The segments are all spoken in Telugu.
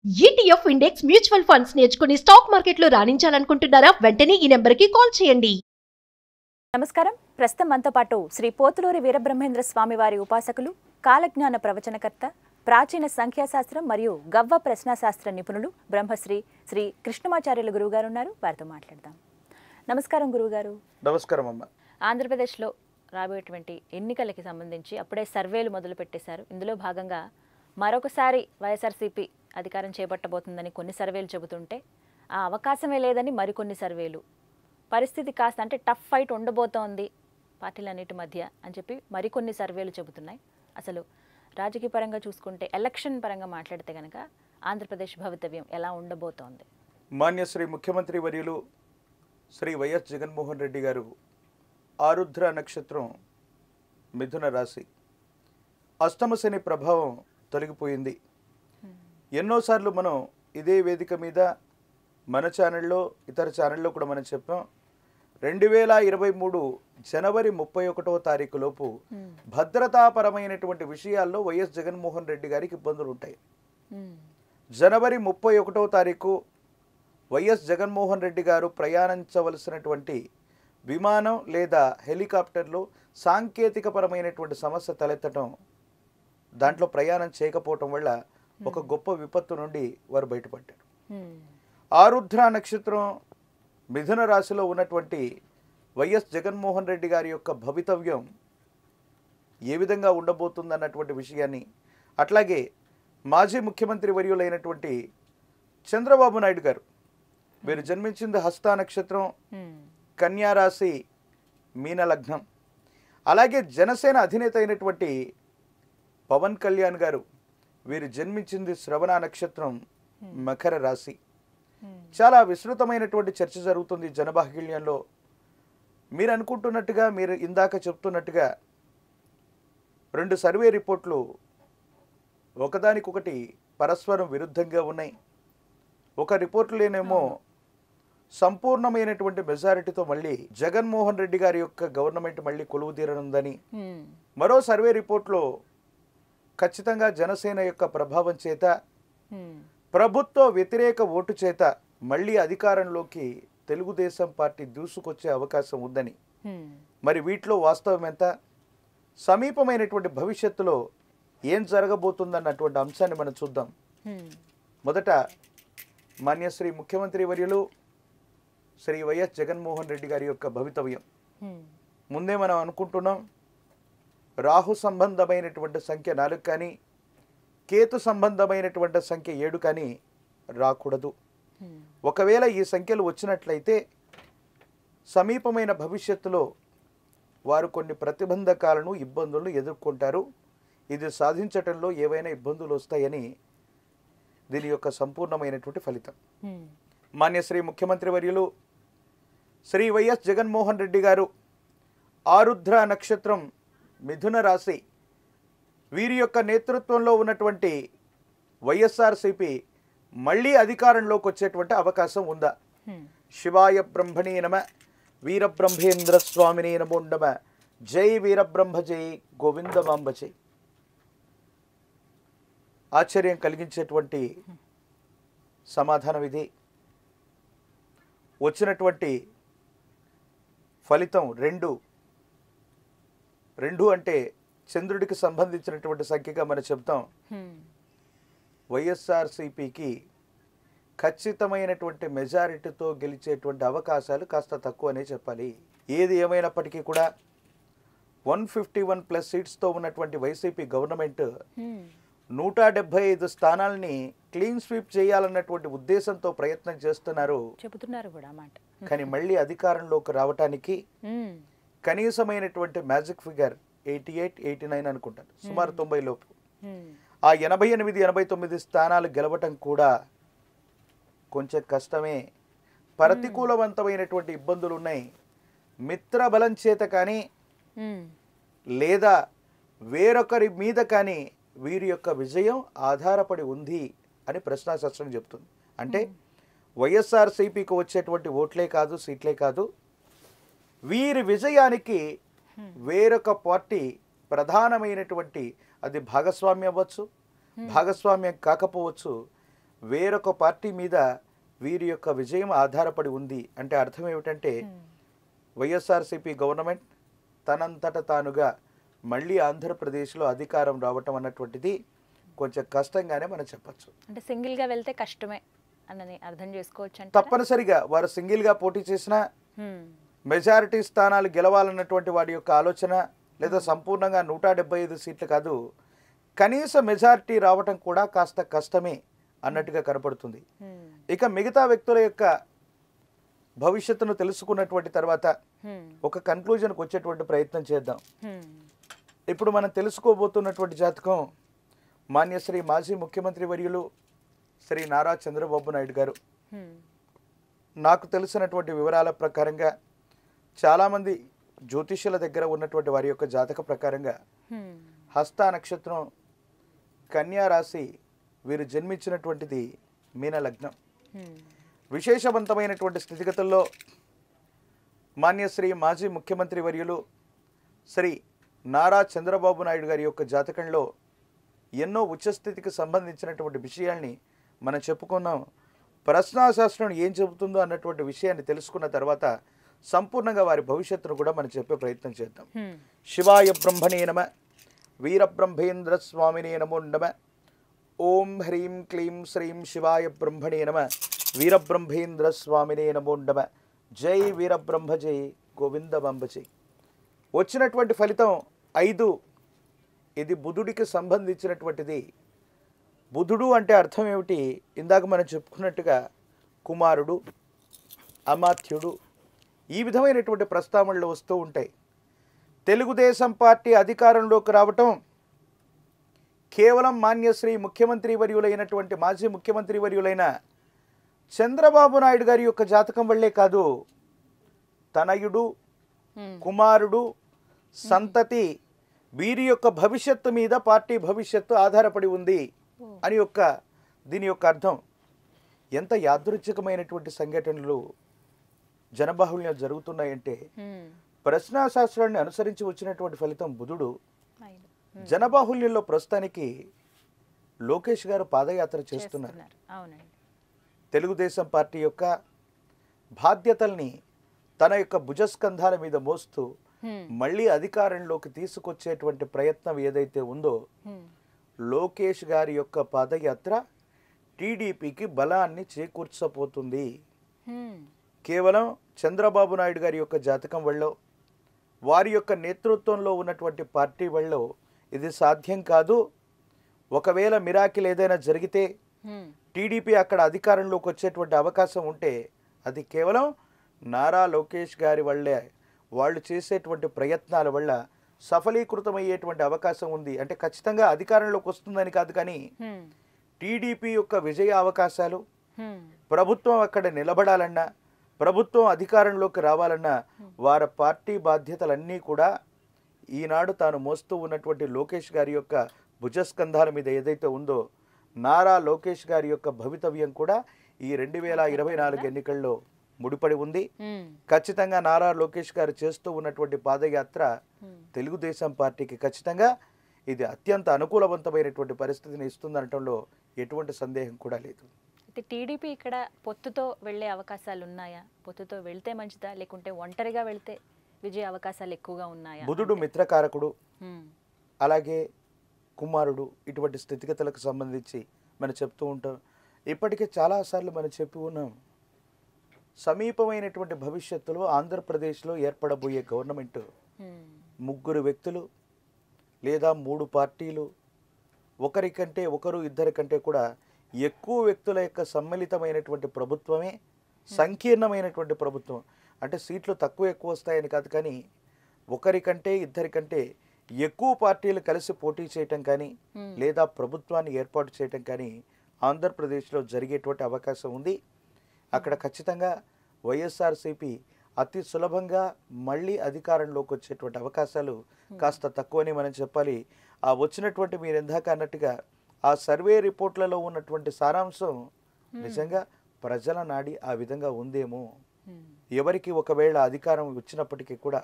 ETF ఇండెక్స్ మ్యూచువల్ ఫండ్స్ నేర్చుకుని స్టాక్ మార్కెట్లో రాణించాలనుకుంటున్నారా? వెంటనే ఈ నెంబర్కి కాల్ చేయండి. నమస్కారం. ప్రస్తుతం మనతో పాటు శ్రీ పోతులూరి వీరబ్రహ్మేంద్ర స్వామి వారి ఉపాసకులు, కాలజ్ఞాన ప్రవచనకర్త, ప్రాచీన సంఖ్యాశాస్త్రం మరియు గవ్వ ప్రశ్నాశాస్త్ర నిపుణులు బ్రహ్మశ్రీ శ్రీ కృష్ణమాచార్యులు గురువుగారు ఉన్నారు. వారితో మాట్లాడదాం. నమస్కారం గురువుగారు. నమస్కారం అమ్మ. ఆంధ్రప్రదేశ్లో రాబోయేటువంటి ఎన్నికలకి సంబంధించి అప్పుడే సర్వేలు మొదలు పెట్టేశారు. ఇందులో భాగంగా మరొకసారి వైఎస్ఆర్సీపీ అధికారం చేపట్టబోతుందని కొన్ని సర్వేలు చెబుతుంటే ఆ అవకాశమే లేదని మరికొన్ని సర్వేలు, పరిస్థితి కాస్త అంటే టఫ్ ఫైట్ ఉండబోతోంది పార్టీలన్నిటి మధ్య అని చెప్పి మరికొన్ని సర్వేలు చెబుతున్నాయి. అసలు రాజకీయ పరంగా చూసుకుంటే, ఎలక్షన్ పరంగా మాట్లాడితే కనుక ఆంధ్రప్రదేశ్ భవితవ్యం ఎలా ఉండబోతోంది? మాన్య శ్రీ ముఖ్యమంత్రి వర్యులు శ్రీ వైఎస్ జగన్మోహన్ రెడ్డి గారు ఆరుద్ర నక్షత్రం, మిథున రాశి, అష్టమ శని ప్రభావం తొలగిపోయింది. ఎన్నోసార్లు మనం ఇదే వేదిక మీద మన ఛానల్లో, ఇతర ఛానల్లో కూడా మనం చెప్పాం, 2023 జనవరి 31వ తారీఖు లోపు భద్రతాపరమైనటువంటి విషయాల్లో వైఎస్ జగన్మోహన్ రెడ్డి గారికి ఇబ్బందులు ఉంటాయి. జనవరి 31వ తారీఖు వైఎస్ జగన్మోహన్ రెడ్డి గారు ప్రయాణించవలసినటువంటి విమానం లేదా హెలికాప్టర్లో సాంకేతికపరమైనటువంటి సమస్య తలెత్తడం, దాంట్లో ప్రయాణం చేయకపోవటం వల్ల ఒక గొప్ప విపత్తు నుండి వారు బయటపడ్డారు. ఆరుద్ర నక్షత్రం, మిథున రాశిలో ఉన్నటువంటి వైఎస్ జగన్మోహన్ రెడ్డి గారి యొక్క భవితవ్యం ఏ విధంగా ఉండబోతుందన్నటువంటి విషయాన్ని, అట్లాగే మాజీ ముఖ్యమంత్రి వర్యులైనటువంటి చంద్రబాబు నాయుడు గారు, వీరు జన్మించింది హస్త నక్షత్రం, కన్యా రాశి, మీన లగ్నం. అలాగే జనసేన అధినేత అయినటువంటి పవన్ కళ్యాణ్ గారు, వీరు జన్మించింది శ్రవణ నక్షత్రం, మకర రాశి. చాలా విస్తృతమైనటువంటి చర్చ జరుగుతుంది జనబాహుళ్యంలో. మీరు అనుకుంటున్నట్టుగా, మీరు ఇందాక చెప్తున్నట్టుగా 2 సర్వే రిపోర్ట్లు ఒకదానికొకటి పరస్పరం విరుద్ధంగా ఉన్నాయి. ఒక రిపోర్టులేనేమో సంపూర్ణమైనటువంటి మెజారిటీతో మళ్ళీ జగన్మోహన్ రెడ్డి గారి యొక్క గవర్నమెంట్ మళ్ళీ కొలువు తీరనుందని, మరో సర్వే రిపోర్ట్లో ఖచ్చితంగా జనసేన యొక్క ప్రభావం చేత, ప్రభుత్వ వ్యతిరేక ఓటు చేత మళ్ళీ అధికారంలోకి తెలుగుదేశం పార్టీ దూసుకొచ్చే అవకాశం ఉందని. మరి వీటిలో వాస్తవం ఎంత, సమీపమైనటువంటి భవిష్యత్తులో ఏం జరగబోతుందన్నటువంటి అంశాన్ని మనం చూద్దాం. మొదట మాన్యశ్రీ ముఖ్యమంత్రి వర్యులు శ్రీ వైఎస్ జగన్మోహన్ రెడ్డి గారి యొక్క భవితవ్యం. ముందే మనం అనుకుంటున్నాం, రాహు సంబంధమైనటువంటి సంఖ్య 4 కానీ, కేతు సంబంధమైనటువంటి సంఖ్య 7 కానీ రాకూడదు. ఒకవేళ ఈ సంఖ్యలు వచ్చినట్లయితే సమీపమైన భవిష్యత్తులో వారు కొన్ని ప్రతిబంధకాలను, ఇబ్బందులను ఎదుర్కొంటారు. ఇది సాధించటంలో ఏవైనా ఇబ్బందులు వస్తాయని దీని యొక్క సంపూర్ణమైనటువంటి ఫలితం. మాన్యశ్రీ ముఖ్యమంత్రి వర్యులు శ్రీ వైఎస్ జగన్మోహన్ రెడ్డి గారు ఆరుద్ర నక్షత్రం, మిథున రాశి, వీరి యొక్క నేతృత్వంలో ఉన్నటువంటి వైఎస్ఆర్సీపీ మళ్ళీ అధికారంలోకి వచ్చేటువంటి అవకాశం ఉందా? శివాయ బ్రహ్మణే నమ, వీరబ్రహ్మేంద్ర స్వామినే నమో నమ, జై వీరబ్రహ్మ జై, గోవిందమాంబ జై. ఆశ్చర్యం కలిగించేటువంటి సమాధానం ఇది. వచ్చినటువంటి ఫలితం 2 అంటే చంద్రుడికి సంబంధించినటువంటి సంఖ్యగా మనం చెప్తాం. వైఎస్ఆర్సీపీకి ఖచ్చితమైనటువంటి మెజారిటీతో గెలిచేటువంటి అవకాశాలు కాస్త తక్కువనే చెప్పాలి. ఏది ఏమైనప్పటికీ కూడా 151+ సీట్స్తో ఉన్నటువంటి వైసీపీ గవర్నమెంట్ 175 స్థానాలని క్లీన్ స్వీప్ చేయాలన్నటువంటి ఉద్దేశంతో ప్రయత్నం చేస్తున్నారు, చెబుతున్నారు కూడా మాట. కానీ మళ్ళీ అధికారంలోకి రావటానికి కనీసమైనటువంటి మ్యాజిక్ ఫిగర్ 88, 89 అనుకుంటాను, సుమారు 90 లోపు. ఆ 88, 89 స్థానాలు గెలవటం కూడా కొంచెం కష్టమే. ప్రతికూలవంతమైనటువంటి ఇబ్బందులు ఉన్నాయి. మిత్ర బలం చేత కానీ, లేదా వేరొకరి మీద కానీ వీరి యొక్క విజయం ఆధారపడి ఉంది అని ప్రశ్నాశాస్త్రం చెప్తుంది. అంటే వైఎస్ఆర్సీపీకి వచ్చేటువంటి ఓట్లే కాదు, సీట్లే కాదు, వీరి విజయానికి వేరొక పార్టీ ప్రధానమైనటువంటి, అది భాగస్వామ్యం అవ్వచ్చు, భాగస్వామ్యం కాకపోవచ్చు, వేరొక పార్టీ మీద వీరి యొక్క విజయం ఆధారపడి ఉంది అంటే అర్థం ఏమిటంటే వైఎస్ఆర్సీపీ గవర్నమెంట్ తనంతట తానుగా మళ్ళీ ఆంధ్రప్రదేశ్లో అధికారం రావటం అన్నటువంటిది కొంచెం కష్టంగానే మనం చెప్పచ్చు. అంటే సింగిల్గా వెళ్తే కష్టమే అని అర్థం చేసుకోవచ్చు అంటే తప్పనిసరిగా వారు సింగిల్గా పోటీ చేసినా మెజారిటీ స్థానాలు గెలవాలన్నటువంటి వాడి యొక్క ఆలోచన లేదా సంపూర్ణంగా 175 సీట్లు కాదు, కనీస మెజారిటీ రావటం కూడా కాస్త కష్టమే అన్నట్టుగా కనపడుతుంది. ఇక మిగతా వ్యక్తుల యొక్క భవిష్యత్తును తెలుసుకున్నటువంటి తర్వాత ఒక కన్క్లూజన్కి వచ్చేటువంటి ప్రయత్నం చేద్దాం. ఇప్పుడు మనం తెలుసుకోబోతున్నటువంటి జాతకం మాన్యశ్రీ మాజీ ముఖ్యమంత్రి వర్యులు శ్రీ నారా చంద్రబాబు నాయుడు గారు. నాకు తెలిసినటువంటి వివరాల ప్రకారంగా చాలామంది జ్యోతిష్యుల దగ్గర ఉన్నటువంటి వారి యొక్క జాతక ప్రకారంగా హస్త నక్షత్రం, కన్యా రాశి, వీరు జన్మించినటువంటిది మీన లగ్నం. విశేషవంతమైనటువంటి స్థితిగతుల్లో మాన్యశ్రీ మాజీ ముఖ్యమంత్రి వర్యులు శ్రీ నారా చంద్రబాబు నాయుడు గారి యొక్క జాతకంలో ఎన్నో ఉచ్చస్థితికి సంబంధించినటువంటి విషయాల్ని మనం చెప్పుకున్నాం. ప్రశ్నాశాస్త్రం ఏం చెబుతుందో అన్నటువంటి విషయాన్ని తెలుసుకున్న తర్వాత సంపూర్ణంగా వారి భవిష్యత్తును కూడా మనం చెప్పే ప్రయత్నం చేద్దాం. శివాయ బ్రహ్మణే నమ, వీరబ్రహ్మేంద్ర స్వామినే నమో నమ. ఓం హ్రీం క్లీం శ్రీం శివాయ బ్రహ్మణే నమ, వీరబ్రహ్మేంద్ర స్వామినే నమో నమ. జై వీరబ్రహ్మ జై, గోవిందబంబ జై. వచ్చినటువంటి ఫలితం 5. ఇది బుధుడికి సంబంధించినటువంటిది. బుధుడు అంటే అర్థం ఏమిటి? ఇందాక మనం చెప్పుకున్నట్టుగా కుమారుడు, అమాత్యుడు, ఈ విధమైనటువంటి ప్రస్తావనలు వస్తూ ఉంటాయి. తెలుగుదేశం పార్టీ అధికారంలోకి రావటం కేవలం మాన్యశ్రీ ముఖ్యమంత్రి వర్యులైనటువంటి మాజీ ముఖ్యమంత్రి వర్యులైన చంద్రబాబు నాయుడు గారి యొక్క జాతకం వల్లే కాదు, తనయుడు, కుమారుడు, సంతతి, వీరి యొక్క భవిష్యత్తు మీద పార్టీ భవిష్యత్తు ఆధారపడి ఉంది అని దీని యొక్క అర్థం. ఎంత యాదృచ్ఛికమైనటువంటి సంఘటనలు జనబాహుళ్యం జరుగుతున్నాయంటే ప్రశ్నాశాస్త్రాన్ని అనుసరించి వచ్చినటువంటి ఫలితం బుధుడు. జనబాహుళ్యంలో ప్రస్తుతానికి లోకేష్ గారు పాదయాత్ర చేస్తున్నారు. తెలుగుదేశం పార్టీ యొక్క బాధ్యతల్ని తన యొక్క భుజస్కంధాల మీద మోస్తూ మళ్ళీ అధికారంలోకి తీసుకొచ్చేటువంటి ప్రయత్నం ఏదైతే ఉందో, లోకేష్ గారి యొక్క పాదయాత్ర టీడీపీకి బలాన్ని చేకూర్చబోతుంది. కేవలం చంద్రబాబు నాయుడు గారి యొక్క జాతకం వల్ల, వారి యొక్క నేతృత్వంలో ఉన్నటువంటి పార్టీ వల్ల ఇది సాధ్యం కాదు. ఒకవేళ మిరాకిల్ ఏదైనా జరిగితే టీడీపీ అక్కడ అధికారంలోకి వచ్చేటువంటి అవకాశం ఉంటే అది కేవలం నారా లోకేష్ గారి వల్లే, వాళ్ళు చేసేటువంటి ప్రయత్నాల వల్ల సఫలీకృతమయ్యేటువంటి అవకాశం ఉంది. అంటే ఖచ్చితంగా అధికారంలోకి వస్తుందని కాదు, కానీ టీడీపీ యొక్క విజయ అవకాశాలు, ప్రభుత్వం అక్కడ నిలబడాలన్నా, ప్రభుత్వం అధికారంలోకి రావాలన్నా వారి పార్టీ బాధ్యతలన్నీ కూడా ఈనాడు తాను మోస్తూ ఉన్నటువంటి లోకేష్ గారి యొక్క భుజస్కంధాల మీద ఏదైతే ఉందో, నారా లోకేష్ గారి యొక్క భవితవ్యం కూడా ఈ 2024 ఎన్నికల్లో ముడిపడి ఉంది. ఖచ్చితంగా నారా లోకేష్ గారు చేస్తూ ఉన్నటువంటి పాదయాత్ర తెలుగుదేశం పార్టీకి ఖచ్చితంగా ఇది అత్యంత అనుకూలవంతమైనటువంటి పరిస్థితిని ఇస్తుందనటంలో ఎటువంటి సందేహం కూడా లేదు. అయితే టీడీపీ ఇక్కడ పొత్తుతో వెళ్ళే అవకాశాలు ఉన్నాయా? పొత్తుతో వెళ్తే మంచిదా, లేకుంటే ఒంటరిగా వెళ్తే విజయ అవకాశాలు ఎక్కువగా ఉన్నాయా? బుధుడు మిత్రకారకుడు, అలాగే కుమారుడు, ఇటువంటి స్థితిగతులకు సంబంధించి మనం చెప్తూ ఉంటాం. ఇప్పటికే చాలాసార్లు మనం చెప్పి ఉన్నాం, సమీపమైనటువంటి భవిష్యత్తులో ఆంధ్రప్రదేశ్లో ఏర్పడబోయే గవర్నమెంట్ 3 వ్యక్తులు లేదా 3 పార్టీలు, ఒకరికంటే ఒకరు, ఇద్దరి కంటే కూడా ఎక్కువ వ్యక్తుల యొక్క సమ్మిళితమైనటువంటి ప్రభుత్వమే సంకీర్ణమైనటువంటి ప్రభుత్వం. అంటే సీట్లు తక్కువ ఎక్కువ వస్తాయని కాదు, కానీ ఒకరికంటే ఇద్దరికంటే ఎక్కువ పార్టీలు కలిసి పోటీ చేయటం కానీ లేదా ప్రభుత్వాన్ని ఏర్పాటు చేయటం కానీ ఆంధ్రప్రదేశ్లో జరిగేటువంటి అవకాశం ఉంది. అక్కడ ఖచ్చితంగా వైఎస్ఆర్సీపీ అతి సులభంగా మళ్ళీ అధికారంలోకి వచ్చేటువంటి అవకాశాలు కాస్త తక్కువని మనం చెప్పాలి. ఆ వచ్చినటువంటి మీరు ఇందాక అన్నట్టుగా ఆ సర్వే రిపోర్ట్లలో ఉన్నటువంటి సారాంశం నిజంగా ప్రజల నాడి ఆ విధంగా ఉందేమో. ఎవరికి ఒకవేళ అధికారం వచ్చినప్పటికీ కూడా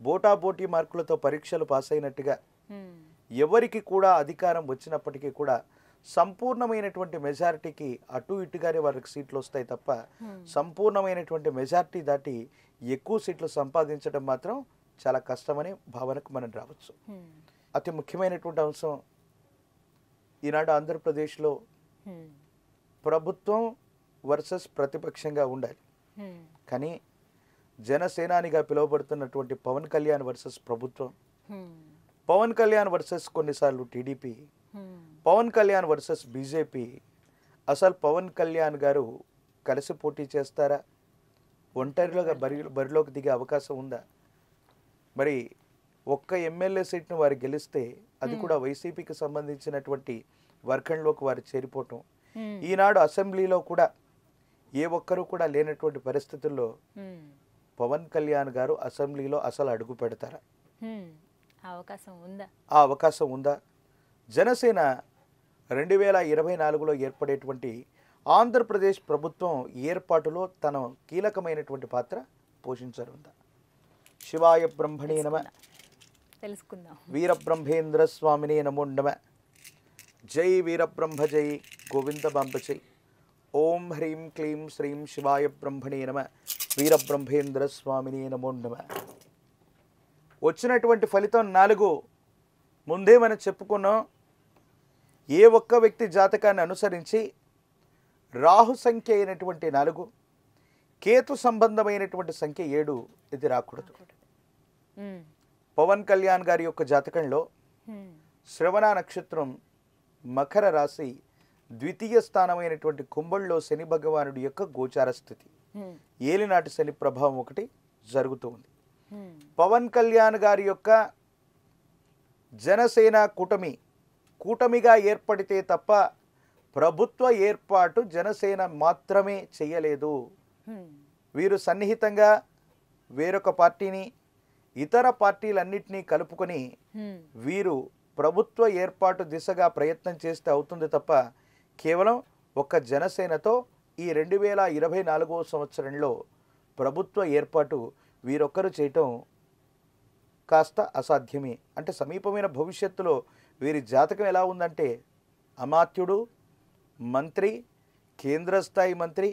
బోటాబోటీ మార్కులతో పరీక్షలు పాస్ అయినట్టుగా, ఎవరికి కూడా అధికారం వచ్చినప్పటికీ కూడా సంపూర్ణమైనటువంటి మెజారిటీకి అటు ఇటుగానే వారికి సీట్లు వస్తాయి తప్ప సంపూర్ణమైనటువంటి మెజారిటీ దాటి ఎక్కువ సీట్లు సంపాదించడం మాత్రం చాలా కష్టమనే భావనకు మనం రావచ్చు. అతి ముఖ్యమైనటువంటి అంశం ఈనాడు ఆంధ్రప్రదేశ్లో ప్రభుత్వం వర్సెస్ ప్రతిపక్షంగా ఉండాలి. కానీ జనసేనానిగా పిలువబడుతున్నటువంటి పవన్ కళ్యాణ్ వర్సెస్ ప్రభుత్వం, పవన్ కళ్యాణ్ వర్సెస్ కొన్నిసార్లు TDP, Pawan Kalyan versus BJP. అసలు పవన్ కళ్యాణ్ గారు కలిసి పోటీ చేస్తారా? ఒంటరిలోగా బరిలోకి దిగే అవకాశం ఉందా? మరి ఒక్క ఎమ్మెల్యే సీట్ను వారు గెలిస్తే అది కూడా వైసీపీకి సంబంధించినటువంటి వర్గంలోకి వారు చేరిపోవటం. ఈనాడు అసెంబ్లీలో కూడా ఏ ఒక్కరూ కూడా లేనటువంటి పరిస్థితుల్లో పవన్ కళ్యాణ్ గారు అసెంబ్లీలో అసలు అడుగు పెడతారా? ఆ అవకాశం ఉందా? జనసేన 2024లో ఏర్పడేటువంటి ఆంధ్రప్రదేశ్ ప్రభుత్వం ఏర్పాటులో తన కీలకమైనటువంటి పాత్ర పోషించనుందా? శివాయ బ్రహ్మణే నమ, తెలుసుకుందాం. వీరబ్రహ్మేంద్ర స్వామినే నమో నమ. జై వీరబ్రహ్మ జై గోవింద బాంబ జై. ఓం హ్రీం క్లీం శ్రీం శివాయ బ్రహ్మణే నమ, వీరబ్రహ్మేంద్ర స్వామినే నమో నమ. వచ్చినటువంటి ఫలితం 4. ముందే మనం చెప్పుకున్నాం, ఏ ఒక్క వ్యక్తి జాతకాన్ని అనుసరించి రాహు సంఖ్య అయినటువంటి 4, కేతు సంబంధమైనటువంటి సంఖ్య 7 ఇది రాకూడదు. పవన్ కళ్యాణ్ గారి యొక్క జాతకంలో శ్రవణ నక్షత్రం, మకర రాశి, ద్వితీయ స్థానమైనటువంటి కుంభంలో శని భగవానుడి యొక్క గోచార స్థితి, ఏలినాటి శని ప్రభావం ఒకటి జరుగుతూ ఉంది. పవన్ కళ్యాణ్ గారి యొక్క జనసేన కూటమిగా ఏర్పడితే తప్ప ప్రభుత్వ ఏర్పాటు జనసేన మాత్రమే చేయలేదు. వీరు సన్నిహితంగా వేరొక పార్టీని, ఇతర పార్టీలన్నింటినీ కలుపుకొని వీరు ప్రభుత్వ ఏర్పాటు దిశగా ప్రయత్నం చేస్తే అవుతుంది తప్ప కేవలం ఒక్క జనసేనతో ఈ 2024వ సంవత్సరంలో ప్రభుత్వ ఏర్పాటు వీరొక్కరు చేయటం కాస్త అసాధ్యమే. అంటే సమీపమైన భవిష్యత్తులో వీరి జాతకం ఎలా ఉందంటే అమాత్యుడు, మంత్రి, కేంద్ర స్థాయి మంత్రి,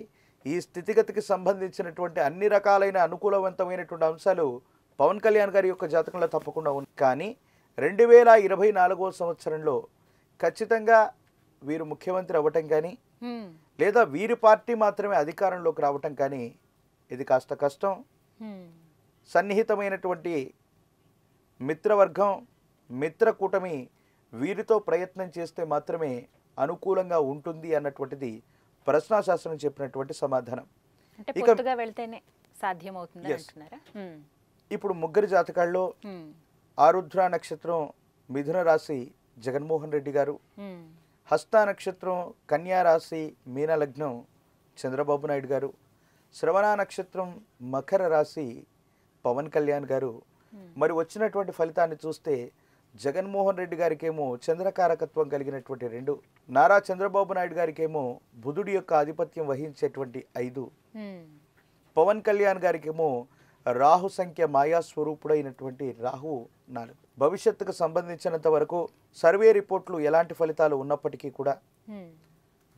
ఈ స్థితిగతికి సంబంధించినటువంటి అన్ని రకాలైన అనుకూలవంతమైనటువంటి అంశాలు పవన్ కళ్యాణ్ గారి యొక్క జాతకంలో తప్పకుండా ఉంది. కానీ 2024వ సంవత్సరంలో ఖచ్చితంగా వీరు ముఖ్యమంత్రి అవ్వటం కానీ లేదా వీరి పార్టీ మాత్రమే అధికారంలోకి రావటం కానీ ఇది కాస్త కష్టం. సన్నిహితమైనటువంటి మిత్రవర్గం, మిత్ర కూటమి వీరితో ప్రయత్నం చేస్తే మాత్రమే అనుకూలంగా ఉంటుంది అన్నటువంటిది ప్రశ్నాశాస్త్రం చెప్పినటువంటి సమాధానం. ఇప్పుడు ముగ్గురు జాతకాల్లో ఆరుద్ర నక్షత్రం మిథున రాశి జగన్మోహన్ రెడ్డి గారు, హస్త నక్షత్రం కన్యా రాశి మీన లగ్నం చంద్రబాబు నాయుడు గారు, శ్రవణ నక్షత్రం మకర రాశి పవన్ కళ్యాణ్ గారు. మరి వచ్చినటువంటి ఫలితాన్ని చూస్తే జగన్మోహన్ రెడ్డి గారికేమో చంద్రకారకత్వం కలిగినటువంటి 2, నారా చంద్రబాబు నాయుడు గారికేమో బుధుడి యొక్క ఆధిపత్యం వహించేటువంటి 5, పవన్ కళ్యాణ్ గారికేమో రాహు సంఖ్య మాయా స్వరూపుడైనటువంటి రాహు 4. భవిష్యత్తుకు సంబంధించినంత వరకు సర్వే రిపోర్ట్లు ఎలాంటి ఫలితాలు ఉన్నప్పటికీ కూడా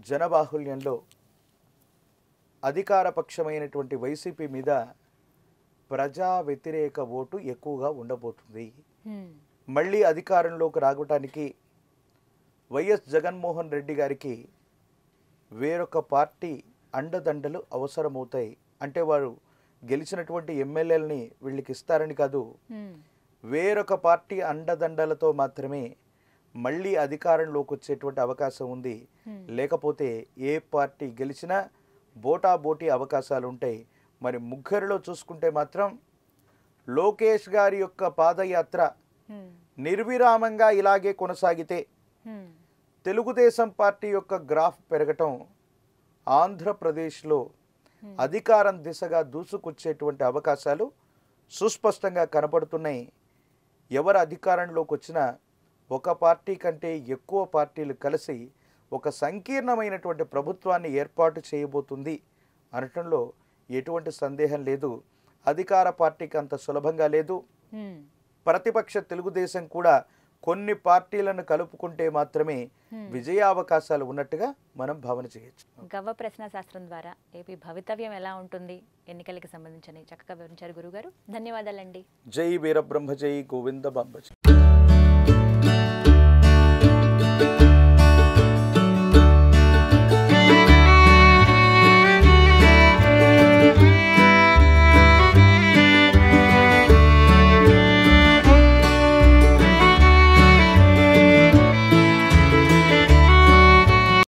జనబాహుల్యంలో అధికార పక్షమైనటువంటి వైసీపీ మీద ప్రజా వ్యతిరేక ఓటు ఎక్కువగా ఉండబోతుంది. మళ్ళీ అధికారంలోకి రావటానికి వైఎస్ జగన్మోహన్ రెడ్డి గారికి వేరొక పార్టీ అండదండలు అవసరమవుతాయి. అంటే వారు గెలిచినటువంటి ఎమ్మెల్యేలని వీళ్ళకి ఇస్తారని కాదు, వేరొక పార్టీ అండదండలతో మాత్రమే మళ్ళీ అధికారంలోకి వచ్చేటువంటి అవకాశం ఉంది. లేకపోతే ఏ పార్టీ గెలిచినా బోటాబోటీ అవకాశాలు ఉంటాయి. మరి ముగ్గురిలో చూసుకుంటే మాత్రం లోకేష్ గారి యొక్క పాదయాత్ర నిర్విరామంగా ఇలాగే కొనసాగితే తెలుగుదేశం పార్టీ యొక్క గ్రాఫ్ పెరగటం ఆంధ్రప్రదేశ్లో అధికారం దిశగా దూసుకొచ్చేటువంటి అవకాశాలు సుస్పష్టంగా కనపడుతున్నాయి. ఎవరు అధికారంలోకి వచ్చినా ఒక పార్టీ కంటే ఎక్కువ పార్టీలు కలిసి ఒక సంకీర్ణమైనటువంటి ప్రభుత్వాన్ని ఏర్పాటు చేయబోతుంది అనటంలో ఎటువంటి సందేహం లేదు. అధికార పార్టీకి అంత సులభంగా లేదు. ప్రతిపక్ష తెలుగుదేశం కూడా కొన్ని పార్టీలను కలుపుకుంటే మాత్రమే విజయావకాశాలు ఉన్నట్టుగా మనం భావన చేయొచ్చు. గవ్వ ప్రశ్న శాస్త్రం ద్వారా ఏపీ భవితవ్యం ఎలా ఉంటుంది ఎన్నికలకి సంబంధించి చక్కగా వివరించారు గురుగారు. ధన్యవాదాలండి. జై వీరబ్రహ్మ, జై గోవింద బాంబజీ.